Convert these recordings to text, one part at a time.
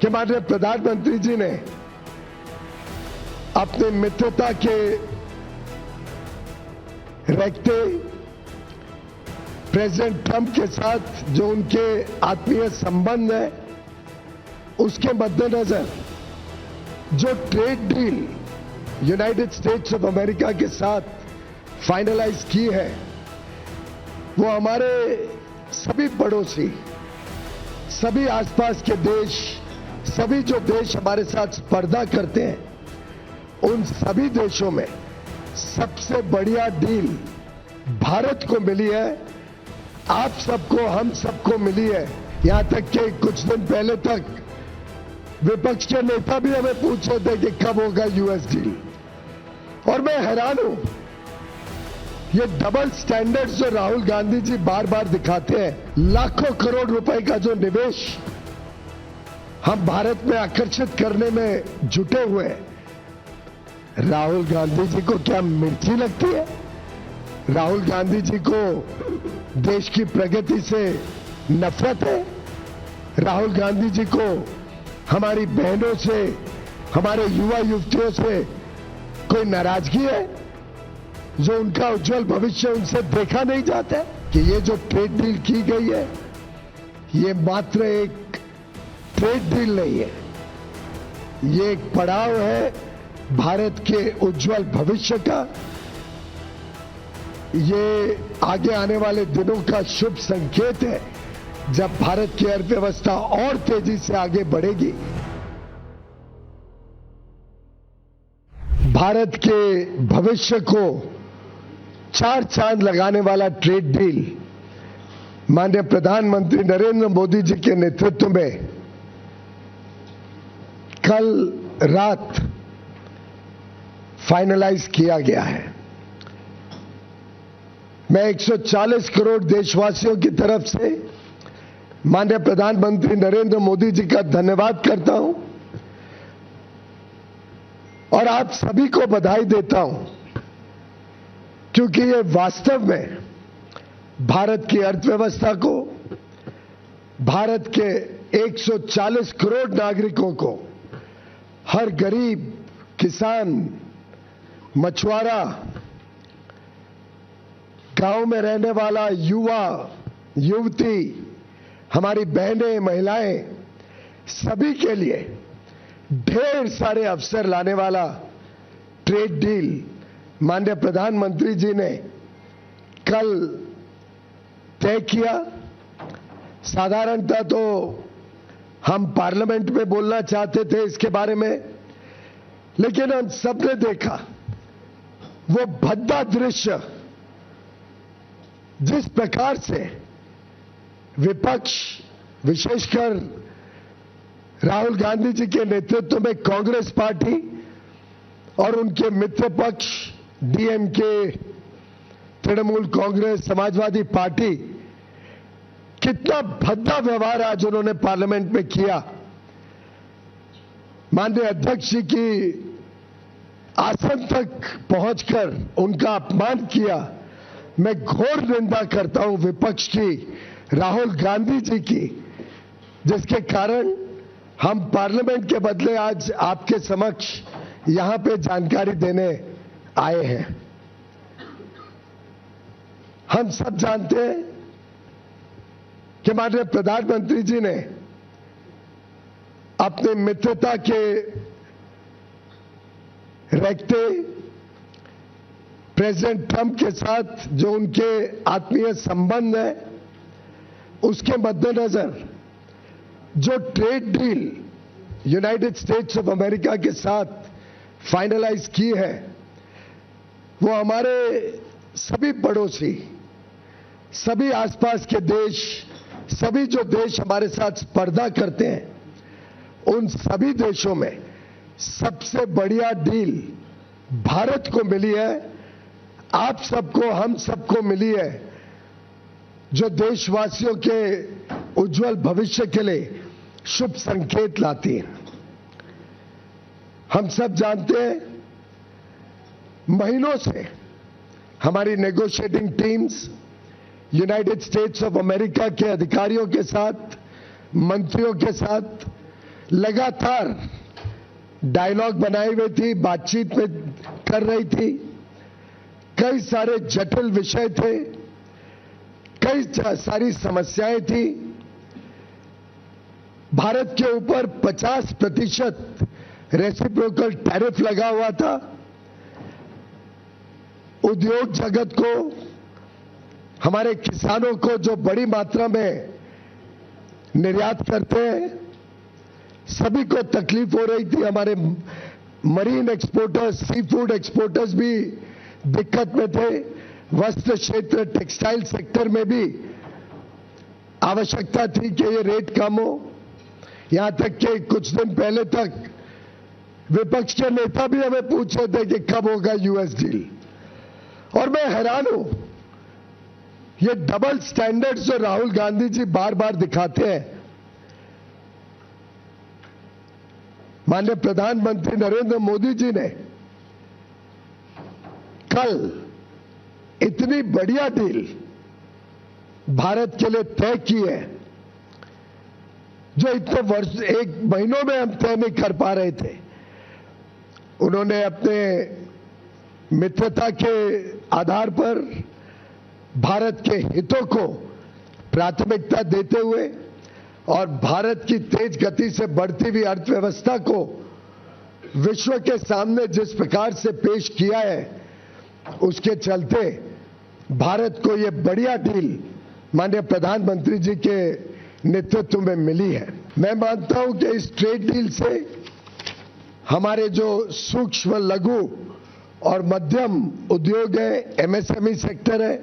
कि माननीय प्रधानमंत्री जी ने अपने मित्रता के रखते प्रेसिडेंट ट्रंप के साथ जो उनके आत्मीय संबंध है उसके मद्देनजर जो trade deal United states of America के साथ फाइनलाइज की है वो हमारे सभी पड़ोसी, सभी आसपास के देश, सभी जो देश हमारे साथ स्पर्धा करते हैं उन सभी देशों में सबसे बढ़िया डील भारत को मिली है। आप सबको, हम सबको मिली है। यहां तक कि कुछ दिन पहले तक विपक्ष के नेता भी हमें पूछ रहे थे कि कब होगा यूएस डील, और मैं हैरान हूं ये डबल स्टैंडर्ड्स जो राहुल गांधी जी बार बार दिखाते हैं। लाखों करोड़ रुपए का जो निवेश हम भारत में आकर्षित करने में जुटे हुए हैं, राहुल गांधी जी को क्या मिर्ची लगती है? राहुल गांधी जी को देश की प्रगति से नफरत है? राहुल गांधी जी को हमारी बहनों से, हमारे युवा युवतियों से कोई नाराजगी है जो उनका उज्जवल भविष्य उनसे देखा नहीं जाता कि ये जो ट्रेड डील की गई है ये मात्र एक ट्रेड डील नहीं है, ये एक पड़ाव है भारत के उज्जवल भविष्य का। ये आगे आने वाले दिनों का शुभ संकेत है जब भारत की अर्थव्यवस्था और तेजी से आगे बढ़ेगी। भारत के भविष्य को चार चांद लगाने वाला ट्रेड डील माननीय प्रधानमंत्री नरेंद्र मोदी जी के नेतृत्व में कल रात फाइनलाइज किया गया है। मैं 140 करोड़ देशवासियों की तरफ से माननीय प्रधानमंत्री नरेंद्र मोदी जी का धन्यवाद करता हूं और आप सभी को बधाई देता हूं, क्योंकि ये वास्तव में भारत की अर्थव्यवस्था को, भारत के 140 करोड़ नागरिकों को, हर गरीब, किसान, मछुआरा, गांव में रहने वाला युवा युवती, हमारी बहनें, महिलाएं, सभी के लिए ढेर सारे अवसर लाने वाला ट्रेड डील माननीय प्रधानमंत्री जी ने कल तय किया। साधारणतः तो हम पार्लियामेंट में बोलना चाहते थे इसके बारे में, लेकिन हम सबने देखा वो भद्दा दृश्य जिस प्रकार से विपक्ष, विशेषकर राहुल गांधी जी के नेतृत्व में कांग्रेस पार्टी और उनके मित्र पक्ष डीएमके, तृणमूल कांग्रेस, समाजवादी पार्टी, कितना भद्दा व्यवहार आज उन्होंने पार्लियामेंट में किया। माननीय अध्यक्ष जी की आसन तक पहुंचकर उनका अपमान किया। मैं घोर निंदा करता हूं विपक्ष की, राहुल गांधी जी की, जिसके कारण हम पार्लियामेंट के बदले आज आपके समक्ष यहां पे जानकारी देने आए हैं। हम सब जानते हैं कि माननीय प्रधानमंत्री जी ने अपने मित्रता के रखते प्रेसिडेंट ट्रंप के साथ जो उनके आत्मीय संबंध है उसके मद्देनजर जो trade deal United states of America के साथ फाइनलाइज की है वो हमारे सभी पड़ोसी, सभी आसपास के देश, सभी जो देश हमारे साथ स्पर्धा करते हैं उन सभी देशों में सबसे बढ़िया डील भारत को मिली है। आप सबको, हम सबको मिली है, जो देशवासियों के उज्जवल भविष्य के लिए शुभ संकेत लाती है। हम सब जानते हैं महीनों से हमारी negotiating teams United states of America के अधिकारियों के साथ, मंत्रियों के साथ लगातार डायलॉग बनाई हुई थी, बातचीत में कर रही थी। कई सारे जटिल विषय थे, कई सारी समस्याएं थी। भारत के ऊपर 50% रेसिप्रोकल टैरिफ लगा हुआ था। उद्योग जगत को, हमारे किसानों को जो बड़ी मात्रा में निर्यात करते हैं, सभी को तकलीफ हो रही थी। हमारे marine exporters, sea food exporters भी दिक्कत में थे। वस्त्र क्षेत्र, टेक्सटाइल सेक्टर में भी आवश्यकता थी कि ये रेट कम हो। यहां तक कि कुछ दिन पहले तक विपक्ष के नेता भी हमें पूछ रहे थे कि कब होगा यूएस डील। और मैं हैरान हूं, ये डबल स्टैंडर्ड्स जो राहुल गांधी जी बार बार दिखाते हैं। माननीय प्रधानमंत्री नरेंद्र मोदी जी ने कल इतनी बढ़िया डील भारत के लिए तय की है, जो इतने वर्ष, एक महीनों में हम तय नहीं कर पा रहे थे। उन्होंने अपने मित्रता के आधार पर भारत के हितों को प्राथमिकता देते हुए और भारत की तेज गति से बढ़ती हुई अर्थव्यवस्था को विश्व के सामने जिस प्रकार से पेश किया है, उसके चलते भारत को ये बढ़िया डील माननीय प्रधानमंत्री जी के नेतृत्व में मिली है। मैं मानता हूं कि इस ट्रेड डील से हमारे जो सूक्ष्म, लघु और मध्यम उद्योग है, एमएसएमई सेक्टर है,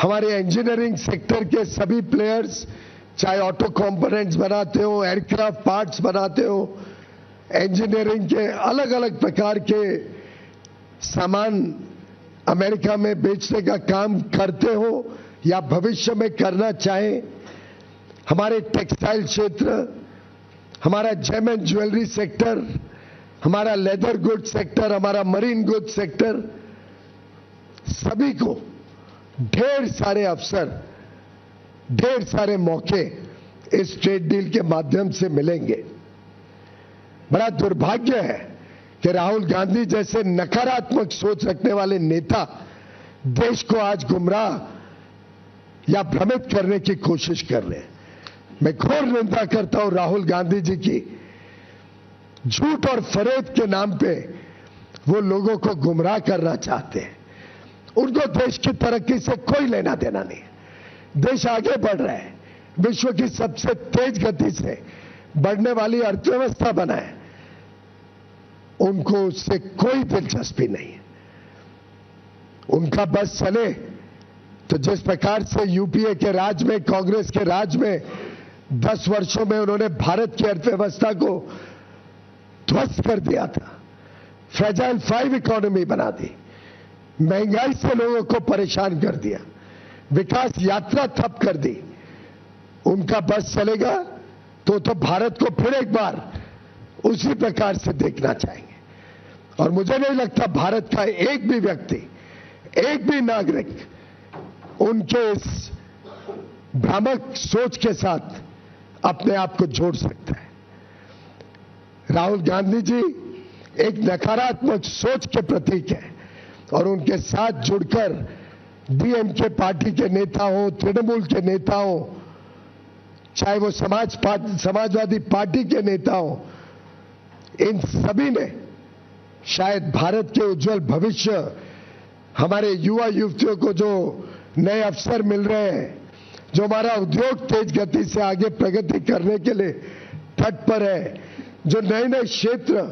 हमारे इंजीनियरिंग सेक्टर के सभी प्लेयर्स, चाहे ऑटो कंपोनेंट्स बनाते हो, एयरक्राफ्ट पार्ट्स बनाते हो, इंजीनियरिंग के अलग अलग प्रकार के सामान अमेरिका में बेचने का काम करते हो या भविष्य में करना चाहें, हमारे टेक्सटाइल क्षेत्र, हमारा जेम एंड ज्वेलरी सेक्टर, हमारा लेदर गुड सेक्टर, हमारा मरीन गुड सेक्टर, सभी को ढेर सारे अवसर, ढेर सारे मौके इस ट्रेड डील के माध्यम से मिलेंगे। बड़ा दुर्भाग्य है कि राहुल गांधी जैसे नकारात्मक सोच रखने वाले नेता देश को आज गुमराह या भ्रमित करने की कोशिश कर रहे हैं। मैं घोर निंदा करता हूं राहुल गांधी जी की। झूठ और फरेब के नाम पे वो लोगों को गुमराह करना चाहते हैं। उनको देश की तरक्की से कोई लेना देना नहीं है। देश आगे बढ़ रहा है, विश्व की सबसे तेज गति से बढ़ने वाली अर्थव्यवस्था बना है, उनको उससे कोई दिलचस्पी नहीं है। उनका बस चले तो जिस प्रकार से यूपीए के राज में, कांग्रेस के राज में 10 वर्षों में उन्होंने भारत की अर्थव्यवस्था को ध्वस्त कर दिया था, फ्रेजाइल 5 इकोनॉमी बना दी, महंगाई से लोगों को परेशान कर दिया, विकास यात्रा ठप कर दी। उनका बस चलेगा तो भारत को फिर एक बार उसी प्रकार से देखना चाहेंगे। और मुझे नहीं लगता भारत का एक भी व्यक्ति, एक भी नागरिक उनके इस भ्रामक सोच के साथ अपने आप को जोड़ सकता है। राहुल गांधी जी एक नकारात्मक सोच के प्रतीक है और उनके साथ जुड़कर डीएमके पार्टी के नेता हो, तृणमूल के नेता हो, चाहे वो समाजवादी पार्टी के नेता हो, इन सभी ने शायद भारत के उज्जवल भविष्य, हमारे युवा युवतियों को जो नए अवसर मिल रहे हैं, जो हमारा उद्योग तेज गति से आगे प्रगति करने के लिए तट पर है, जो नए नए क्षेत्र,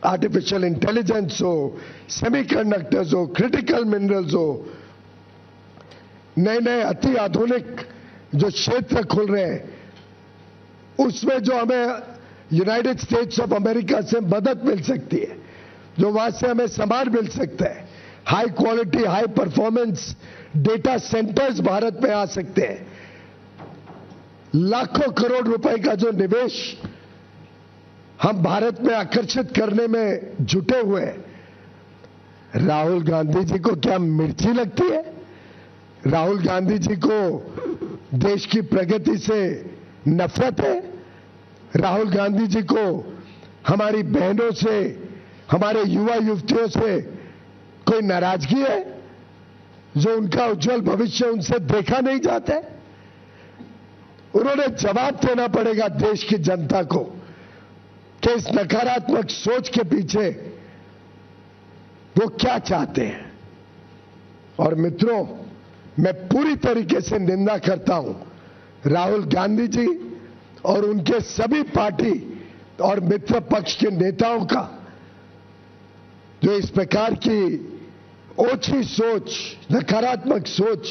आर्टिफिशियल इंटेलिजेंस हो, सेमीकंडक्टर्स हो, क्रिटिकल मिनरल्स हो, नए नए अति आधुनिक जो क्षेत्र खुल रहे हैं, उसमें जो हमें यूनाइटेड स्टेट्स ऑफ अमेरिका से मदद मिल सकती है, जो वहां से हमें सामान मिल सकता है, high quality, high performance data centres Bharat में आ सकते हैं, लाखों करोड़ रुपए का जो निवेश हम भारत में आकर्षित करने में जुटे हुए हैं। राहुल गांधी जी को क्या मिर्ची लगती है? राहुल गांधी जी को देश की प्रगति से नफरत है? राहुल गांधी जी को हमारी बहनों से, हमारे युवा युवतियों से कोई नाराजगी है जो उनका उज्जवल भविष्य उनसे देखा नहीं जाता है? उन्होंने जवाब देना पड़ेगा देश की जनता को कि इस नकारात्मक सोच के पीछे वो क्या चाहते हैं। और मित्रों, मैं पूरी तरीके से निंदा करता हूं राहुल गांधी जी और उनके सभी पार्टी और मित्र पक्ष के नेताओं का, जो इस प्रकार की ओछी सोच, नकारात्मक सोच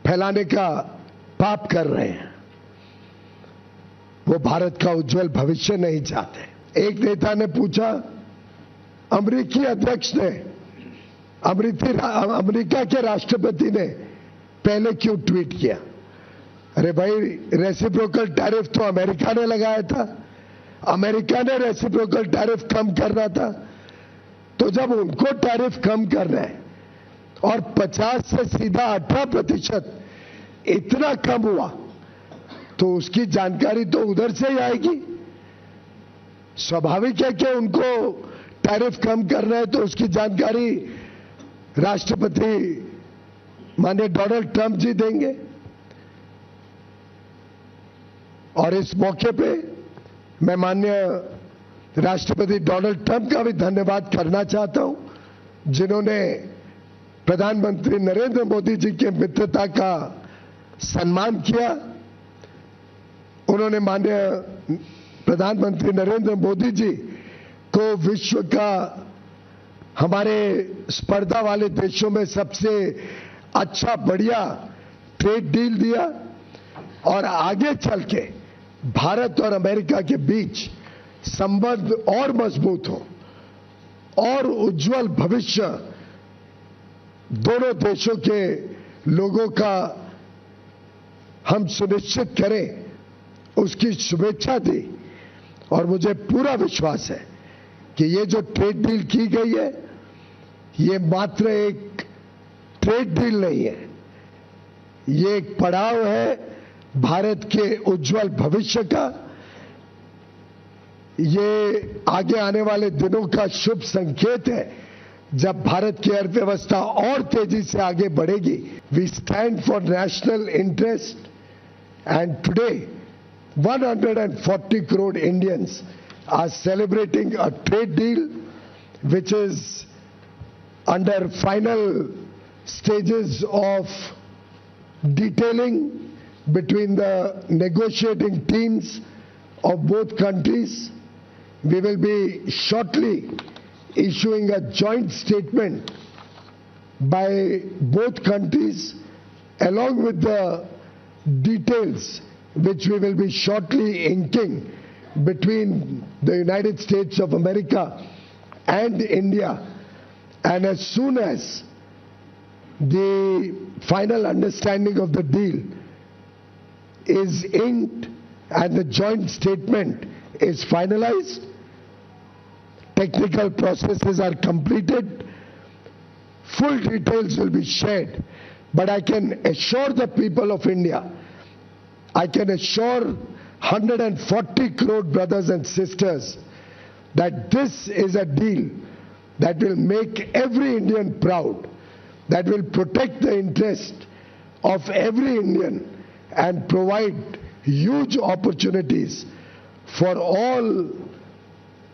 फैलाने का पाप कर रहे हैं। वो भारत का उज्जवल भविष्य नहीं चाहते। एक नेता ने पूछा, अमेरिकी अध्यक्ष ने, अमेरिका के राष्ट्रपति ने पहले क्यों ट्वीट किया? अरे भाई, रेसिप्रोकल टैरिफ तो अमेरिका ने लगाया था, अमेरिका ने रेसिप्रोकल टैरिफ कम करना था। तो जब उनको टैरिफ कम करना है और 50 से सीधा 18% इतना कम हुआ, तो उसकी जानकारी तो उधर से ही आएगी। स्वाभाविक है कि उनको टैरिफ कम करना है, तो उसकी जानकारी राष्ट्रपति माननीय डोनाल्ड ट्रंप जी देंगे। और इस मौके पे मैं माननीय राष्ट्रपति डोनाल्ड ट्रंप का भी धन्यवाद करना चाहता हूं, जिन्होंने प्रधानमंत्री नरेंद्र मोदी जी के मित्रता का सम्मान किया। उन्होंने माननीय प्रधानमंत्री नरेंद्र मोदी जी को विश्व का, हमारे स्पर्धा वाले देशों में सबसे अच्छा, बढ़िया ट्रेड डील दिया। और आगे चल के भारत और अमेरिका के बीच संबंध और मजबूत हो और उज्जवल भविष्य दोनों देशों के लोगों का हम सुनिश्चित करें, उसकी शुभेच्छा दी। और मुझे पूरा विश्वास है कि ये जो ट्रेड डील की गई है, ये मात्र एक ट्रेड डील नहीं है, ये एक पड़ाव है भारत के उज्जवल भविष्य का। ये आगे आने वाले दिनों का शुभ संकेत है, जब भारत की अर्थव्यवस्था और तेजी से आगे बढ़ेगी। We stand for national interest and today 140 crore Indians are celebrating a trade deal which is under final stages of detailing between the negotiating teams of both countries. We will be shortly issuing a joint statement by both countries along with the details which we will be shortly inking between the United States of America and India. And as soon as the final understanding of the deal is inked and the joint statement is finalized, technical processes are completed, full details will be shared. But I can assure the people of India, I can assure 140 crore brothers and sisters that this is a deal that will make every Indian proud, that will protect the interest of every Indian and provide huge opportunities for all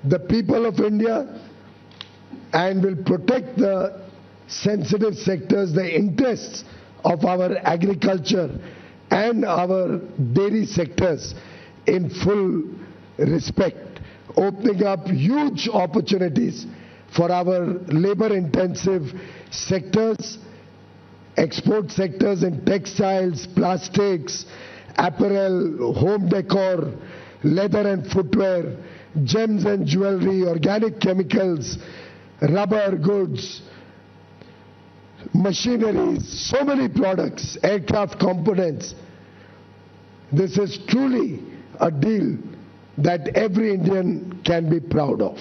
the people of India, and will protect the sensitive sectors, the interests of our agriculture and our dairy sectors in full respect, opening up huge opportunities for our labor-intensive sectors, export sectors in textiles, plastics, apparel, home decor, leather and footwear, gems and jewelry, organic chemicals, rubber goods, machineries, so many products, aircraft components. This is truly a deal that every Indian can be proud of.